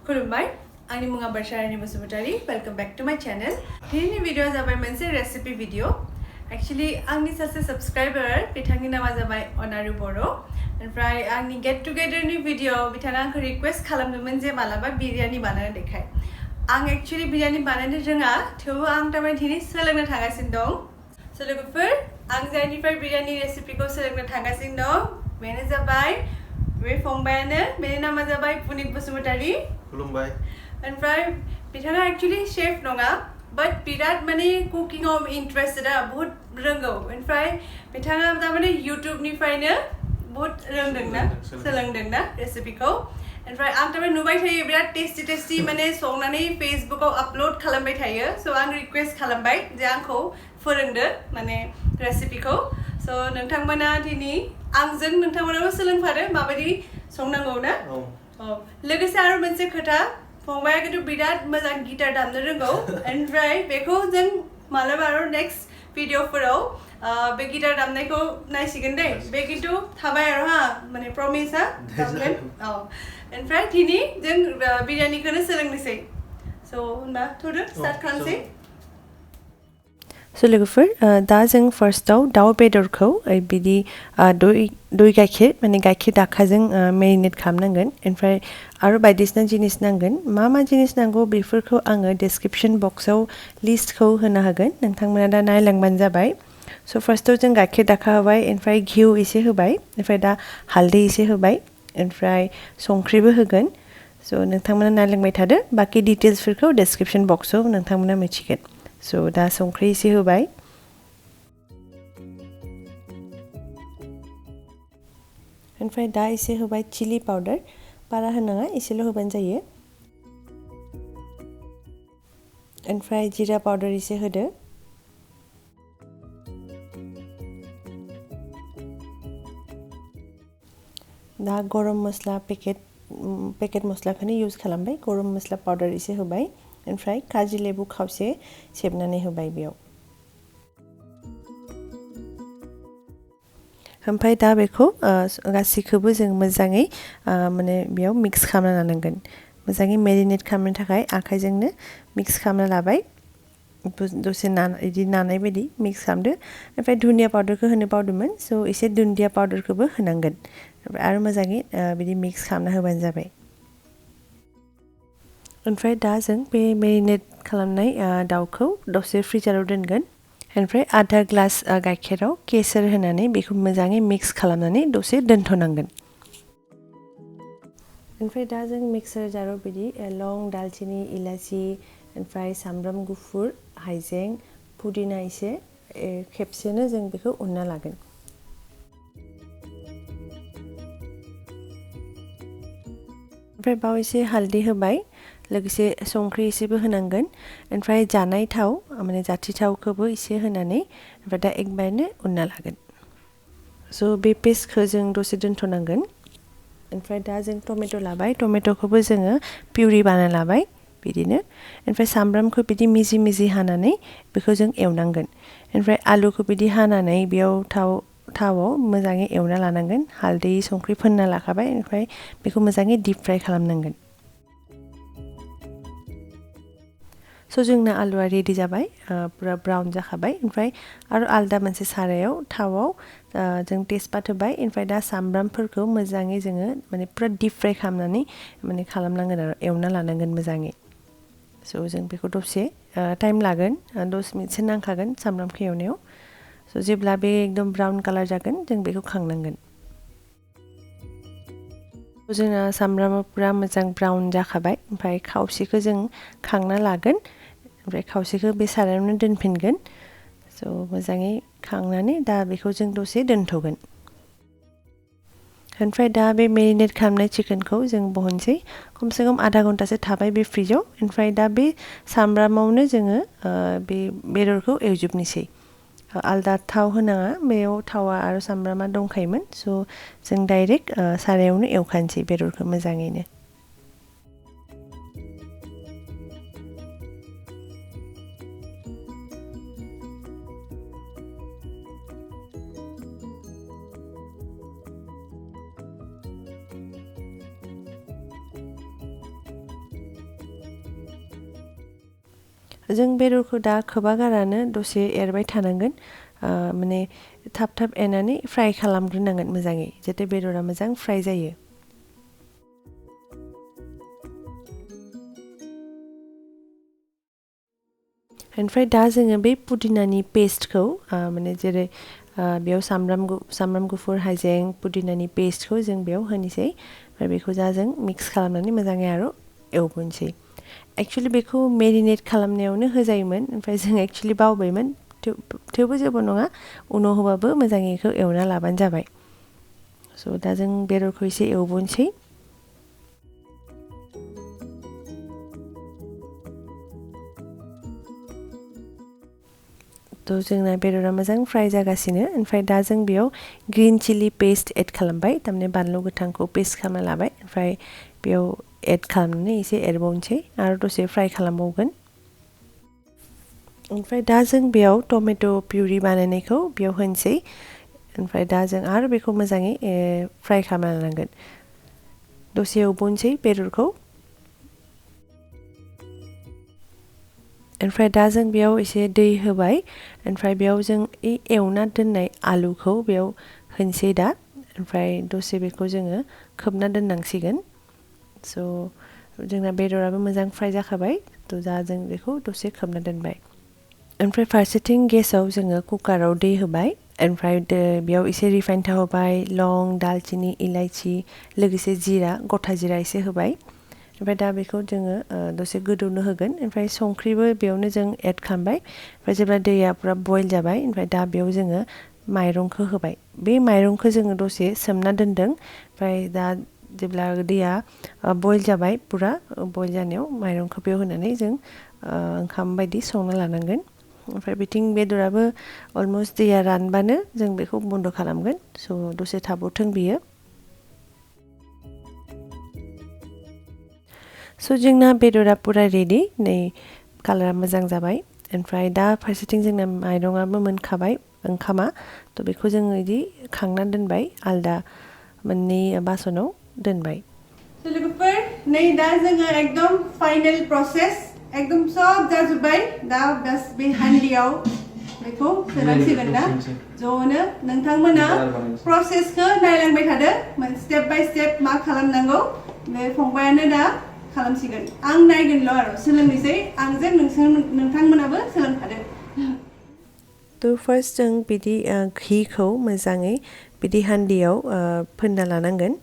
khulumbai ani munga Handi Biryani. Welcome back to my channel. This video is about a recipe video. Actually, angni sase subscriber bithangi nama jabai onaru boro. And fry angni get together ni video bitanga ang request khalamdomen je malaba biryani banana dekhai. Ang actually biryani banana ronga theu ang tamai thini selengna thagasin dong. So logofer ang janify biryani recipe ko selengna thagasin dong. Mene jabai we fongbayane mene nama jabai Puneet Basumatary. khulumbai. And fry bitanga actually chef nonga. But birat mane cooking of interested bahut rengau. And fry bitanga tamane YouTube ni fry na bahut rengdeng na selengdeng na recipe ko. And fry ang tamane nubai thayo birat tasty mane songnani Facebook ko upload khalambai thayo. So ang request khalambai je angko forengdo mane recipe ko. So nongthangmana dini आंजों नोंथांमोनाबो सोलोंफादो माबायदि संनांगौ ना लोगोसे आरो मोनसे खोथा फंबाया किन्तु बिराद मोजां गिटार दामनो रोंगौ ओमफ्राय बेखौ जों मालाबा आरो नेक्स्ट भिडिअफोराव बे गिटार दामनायखौ नायसिगोन दे बे किन्तु थाबाय आरो हा माने प्रमिसआ दामगोन ओमफ्राय दिनै जों बिरियानिखौनो सोलोंनोसै स' होनबा थ'दो स्टार्ट खालामसै So लोगोफोर दा जों फार्स्टआव दाउ बेदरखौ बिदि दइ गाइखेर माने गाइखेर दाखाजों मेरिनेट खालामनांगोन ओमफ्राय आरो बायदिसिना जिनिस नांगोन मा जिनिस नांगौ बेफोरखौ आङो डिस्क्रिप्शन बक्सआव लिस्टखौ होनो हागोन नोंथांमोना दा नायलांबानो जाबाय स' फार्स्टआव जों गाइखेर दाखा होबाय ओमफ्राय घिउ एसे होबाय ओमफ्राय दा हालदै एसे होबाय ओमफ्राय संख्रिबो होगोन स' नोंथांमोना नायलांबाय थादो बाखि डिटेल्सफोरखौ डिस्क्रिप्शन बक्सआव नोंथांमोना मिथिगोन So दा संख्रि एसे होबाय ओमफ्राय दा एसे होबाय चिली पाउडार बारा होनाङा एसेल' होबानो जायो ओमफ्राय जीरा पाउडार एसे होदो दा गरम मस्ला पेकेट मस्लाखौनो इउज खालामबाय गरम मस्ला पाउडार एसे होबाय ओमफ्राय काजि लेबु खावसे सेबनानै होबाय बेयाव ओमफ्राय दा बेखौ गासैखौबो जों मोजाङै माने बेयाव मिक्स खालामना लानांगोन मोजाङै मेरिनेट खालामनो थाखाय आखाइजोंनो मिक्स खालामना लाबाय दसे इदि नानाय बायदि मिक्स खालामदो ओमफ्राय धनिया पाउडारखौ होनो बावदोंमोन स' एसे दुन्दिया पाउडारखौबो होनांगोन आरो मोजाङै बिदि मिक्स खालामना होबानो जाबाय ओमफ्राय दा जों बे मेरिनेट खालामनाय दाउखौ दसे फ्रिजाराव दोनगोन ओमफ्राय आधा ग्लास गाइखेराव केसर होनानै बेखौ मोजाङै मिक्स खालामनानै दसे दोनथ'नांगोन ओमफ्राय दा जों मिक्सार जाराव बिदि लं दालचिनि elaichi ओमफ्राय सामब्राम गुफुर हाइजें पुदिना एसे खेबसेनो जों बेखौ उनना लागोन ओमफ्राय बाव एसे हालदै होबाय लोगोसे संख्रि एसेबो होनांगोन ओमफ्राय जानाय थाव माने जाथि थावखौबो एसे होनानै ओमफ्राय दा एकबारनो उनना लागोन स' बे पेस्टखौ जों दसे दोनथ'नांगोन ओमफ्राय दा जों टमेट' लाबाय टमेट'खौबो जोङो पिउरि बानायना लाबाय बिदिनो ओमफ्राय सामब्रामखौ बिदि मिजि हानानै बेखौ जों एवनांगोन ओमफ्राय आलुखौ बिदि हानानै बेयाव थावआव मोजाङै एवना लानांगोन हालदै संख्रि फोनना लाखाबाय ओमफ्राय बेखौ मोजाङै डिप फ्राय खालामनांगोन स' जोंना आलुआ रेडि जाबाय पुरा ब्राउन जाखाबाय ओमफ्राय आरो आलदा मोनसे सारायाव थावआव जों तेजपात होबाय ओमफ्राय दा सामब्रामफोरखौ मोजाङै जोङो माने पुरा डिप फ्राय खालामनानै माने खालामनांगोन आरो एवना लानांगोन मोजाङै स' जों बेखौ दसे टाइम लागोन 10 मिनिटसो नांखागोन सामब्रामखौ एवनायाव स' जेब्ला बे एकदम ब्राउन कालार जागोन जों बेखौ खांनांगोन जोंना सामब्रामा पुरा मोजां ब्राउन जाखाबाय ओमफ्राय खावसेखौ जों खांना लागोन ओमफ्राय खावसेखौ बे सारायावनो दोनफिनगोन स' मोजाङै खांनानै दा बेखौ जों दसे दोनथ'गोन ओमफ्राय दा बे मेरिनेट खालामनाय चिकेनखौ जों बहनसै खमसे खम आधा घन्टासो थाबाय बे फ्रिजाव ओमफ्राय दा बे सामब्रामावनो जोङो बे बेदरखौ एवजोबनोसै आलदा थाव होनाङा बेयाव थावा आरो सामब्रामा दंखायोमोन स' जों डाइरेक्ट सारायावनो एवखानोसै बेदरखौ मोजाङैनो जों बेदरखौ दा खोबागारानो दसे एरबाय थानांगोन माने थाब थाब एरनानै फ्राय खालामग्रोनांगोन मोजाङै जाहाथे बेदरा मोजां फ्राय जायो ओमफ्राय दा जोङो बे पुदिनानि पेस्टखौ माने जेरै बेयाव सामब्राम गुफुर हाइजें पुदिनानि पेस्टखौ जों बेयाव होनोसै ओमफ्राय बेखौ दा जों मिक्स खालामनानै मोजाङै आरो एवबोनोसै एक्चुअलि बेखौ मेरिनेट खालामनायावनो होजायोमोन ओमफ्राय जों एक्चुअलि बावबायमोन थेवबो जेबो नङा उनाव होबाबो मोजाङै बेखौ एवना लाबानो जाबाय स' दा जों बेदरखौ एसे एवबोनोसै थ' जोंना बेदरा मोजां फ्राय जागासिनो ओमफ्राय दा जों बेयाव ग्रिन चिल्ली पेस्ट एड खालामबाय थारमाने बानलु गोथांखौ पेस्ट खालामना लाबाय ओमफ्राय बेयाव एड खालामनानै एसे एरबावनोसै आरो दसे फ्राय खालामबावगोन ओमफ्राय दा जों बेयाव टमेट' पिउरि बानायनायखौ बेयाव होनोसै ओमफ्राय दा जों आरो बेखौ मोजाङै फ्राय खालामना लानांगोन दसे एवबोनोसै बेदरखौ ओमफ्राय दा जों बेयाव एसे दै होबाय ओमफ्राय बेयाव जों एवना दोननाय आलुखौ बेयाव होनोसै दा ओमफ्राय दसे बेखौ जोङो खोबना दोननांसिगोन स' जोंना बेदराबो मोजां फ्राय जाखाबाय थ' दा जों बेखौ दसे खोबना दोनबाय ओमफ्राय फारसेथिं गेसाव जोङो कुकाराव दै होबाय ओमफ्राय बेयाव एसे रिफाइन थाव होबाय लं दालचिनि इलाइचि लोगोसे जिरा गथा जिरा एसे होबाय ओमफ्राय दा बेखौ जोङो दसे गोदौनो होगोन ओमफ्राय संख्रिबो बेयावनो जों एड खालामबाय ओमफ्राय जेब्ला दैया पुरा बयल जाबाय ओमफ्राय दा बेयाव जोङो माइरंखौ होबाय बे माइरंखौ जोङो दसे सोमना दोनदों ओमफ्राय दा जेब्ला दैया बयल जाबाय पुरा बयल जानायाव माइरंखौ बेयाव होनानै जों ओंखाम बायदि संना लानांगोन ओमफ्राय बिथिं बेदराबो अलमस्ट दैया रानबानो जों बेखौ बन्द' खालामगोन स' दसे थाबोथों बियो स' जोंना बेदरा पुरा रेडि नै कालारा मोजां जाबाय ओमफ्राय दा फारसेथिं जोंना माइरङाबो मोनखाबाय ओंखामा थ' बेखौ जोङो बिदि खांनानै दोनबाय आलदा मोननै बासनाव दोनबाय स' लोगोफोर नै दा जोङो एकदम फाइनेल प्रसेस एकदम सब जाजोब्बाय दा बास बे हान्दियाव बेखौ सोनांसिगोन दा ज'नो नोंथांमोना प्रसेसखौ नायलांबाय थादो स्टेप बाय स्टेप मा खालामनांगौ बे फंबायानो दा खालामसिगोन आं नायगोनल' आरो सोलोंनोसै आंजों नोंथांमोनाबो सोलोंफादो थ' फार्स्ट जों बिदि घिखौ मोजाङै बिदि हान्दियाव फोनना लानांगोन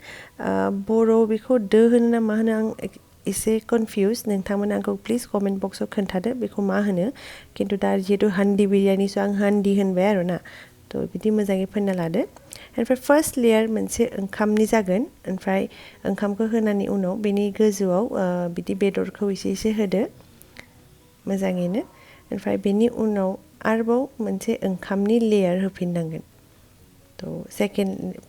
बर' बेखौ दो होनो ना मा होनो आं एसे कनफिउस नोंथांमोना आंखौ प्लिज कमेन्ट बक्सआव खोन्थादो बेखौ मा होनो खिन्थु दा जिहेतु हान्दी बिरियानिसो आं हान्दी होनबाय आरो ना थ' बिदि मोजाङै फोनना लादो ओमफ्राय फार्स्ट लेयार मोनसे ओंखामनि जागोन ओमफ्राय ओंखामखौ होनायनि उनाव बेनि गोजौआव बिदि बेदरखौ एसे एसे होदो मोजाङैनो ओमफ्राय बेनि उनाव आरोबाव मोनसे ओंखामनि लेयार होफिननांगोन थ'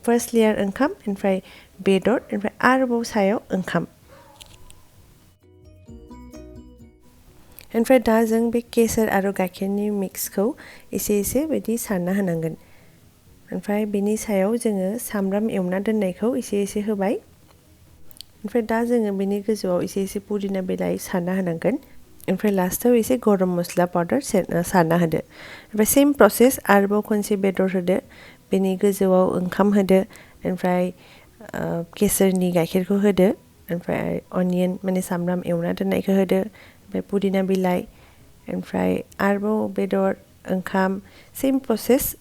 फार्स्ट लेयार ओंखाम ओमफ्राय बेदर ओमफ्राय आरोबाव सायाव ओंखाम ओमफ्राय दा जों बे केसर आरो गाइखेरनि मिक्सखौ एसे एसे बिदि सारना होनांगोन ओमफ्राय बेनि सायाव जोङो सामब्राम एवना दोननायखौ एसे एसे होबाय ओमफ्राय दा जोङो बेनि गोजौआव एसे एसे पुदिना बिलाइ सारना होनांगोन ओमफ्राय लास्टाव एसे गरम मस्ला पाउदार सारना होदो ओमफ्राय सेम प्रसेस आरोबाव खनसे बेदर होदो बेनि गोजौआव ओंखाम होदो ओमफ्राय केसरनि गाइखेरखौ होदो ओमफ्राय अनियन माने सामब्राम एवना दोननायखौ होदो ओमफ्राय पुदिना बिलाइ ओमफ्राय आरोबाव बेदर ओंखाम सेम प्रसेस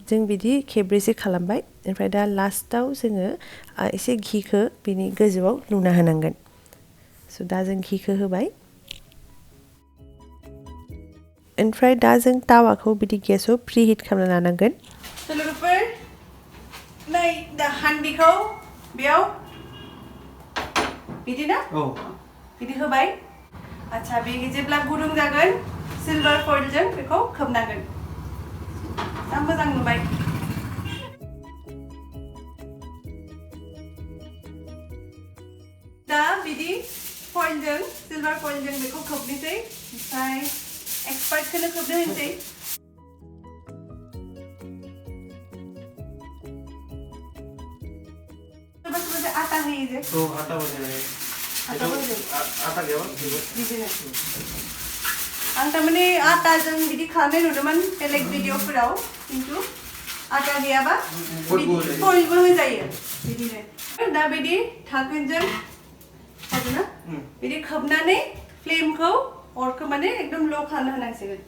जों बिदि खेब्रैसो खालामबाय ओमफ्राय दा लास्टाव जोङो एसे घिखौ बिनि गोजौआव लुना होनांगोन स' दा जों घिखौ होबाय ओमफ्राय दा जों तावाखौ बिदि गेसाव प्रि हिट खालामना लानांगोन स' लोगोफोर नै दा हान्दिखौ बेयाव बिदिनो बिदि होबाय आच्छा बे जेब्ला गुदुं जागोन सिलभार फइलजों बेखौ खोबनांगोन दा मोजां नुबाय दा बिदि फइलजों सिलभार फइलजों बेखौ खोबनोसै ओमफ्राय एक्सपार्टखौनो खोबनो होनोसै सोरबा सोरबा आटा होयो जे आटा बजाय आटा आटा गैयाबा बिदिनो आं तारमाने आटाजों बिदि खालामनाय नुदोंमोन बेलेग भिडिअफोराव खिन्थु आटा गैयाबा फइलबो होजायो बिदिनो दा बिदि धाकोनजों ना बिदि खोबनानै फ्लेमखौ अरखौ माने एकदम ल' खालामना होनांसिगोन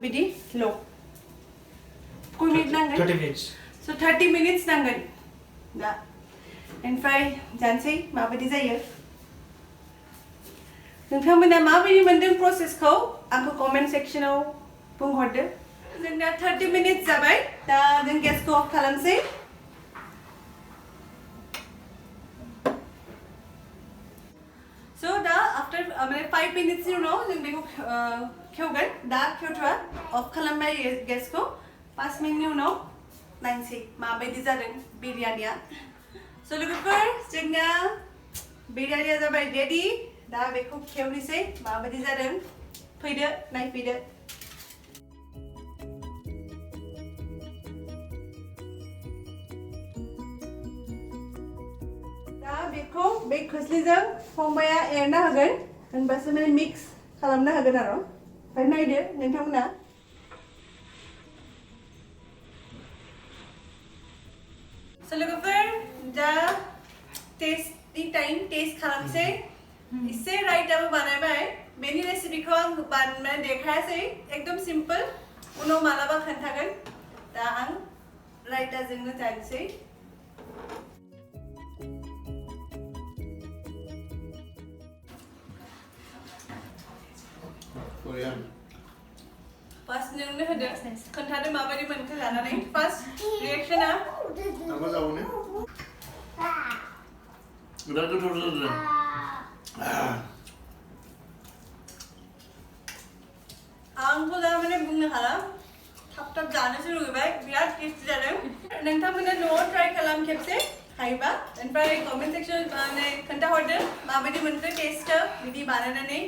बिदि ल' खय मिनिट नांगोन 30 minutes. So 30 minutes नांगोन दा ओमफ्राय जानोसै माबायदि जायो नोंथांमोना माबायदि मोनदों प्रसेसखौ आंखौ कमेन्ट सेक्सनाव बुंहरदो जोंना 30 minutes जाबाय दा जों गेसखौ अफ खालामसै So दा आफ्टर माने 5 minutes नि उनाव जों बेखौ खेवगोन दा खेवथ'आ अफ खालामबाय गेसखौ 5 मिनिटनि उनाव नायनोसै माबायदि जादों बिरियानिया So लोगोफोर जोंना बिरियानिया जाबाय रेडि दा बेखौ खेवनोसै माबायदि जादों फैदो नायफैदो दा बेखौ बे खोस्लिजों फंबाया एरना होगोन होनबासो माने मिक्स खालामना होगोन आरो ओमफ्राय नायदो नोंथांमोना So लोगोफोर दा टेस्टनि टाइम टेस्ट खालामसै इसे रायताबो बानायबाय बेनि रेसिपिखौ आं बानायनानै देखायासै एकदम सिम्पल उनाव मालाबा खोन्थागोन दा आं रायताजोंनो जानोसै Korean. फार्स्ट नोंनो होदो खोन्थादो माबायदि मोनखो लानानै first रिएक्शना Apa tahu ni? Udah tuh. आंथ' दा माने बुंनो हाला थाब थाब जानोसो लुगैबाय बिराद टेस्टि जादों नोंथांमोना न'आव ट्राइ खालाम खेबसे हायोबा ओमफ्राय कमेन्ट सेक्सन माने खोन्थाहरदो माबायदि मोनखो टेस्टखौ बिदि बानायनानै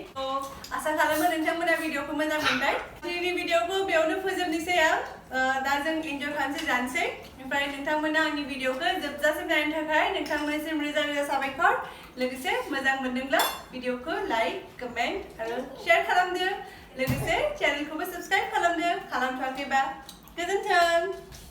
आसा खालामो नोंथांमोना भिडिअखौ मोजां मोनबाय दिनैनि भिडिअखौ बेयावनो फोजोबनोसै आं दा जों इन्जय खालामसै जानोसै ओमफ्राय नोंथांमोना आंनि भिडिअखौ जोबजासिम नायनो थाखाय नोंथांमोननिसिम रोजा रोजा साबायखर लोगोसे मोजां मोनदोंब्ला भिडिअखौ लाइक कमेन्ट आरो शेयार खालामदो लोगोसे चेनेलखौबो साबस्क्राइब खालामदो खालामथ'वाखैबा गोजोन्थों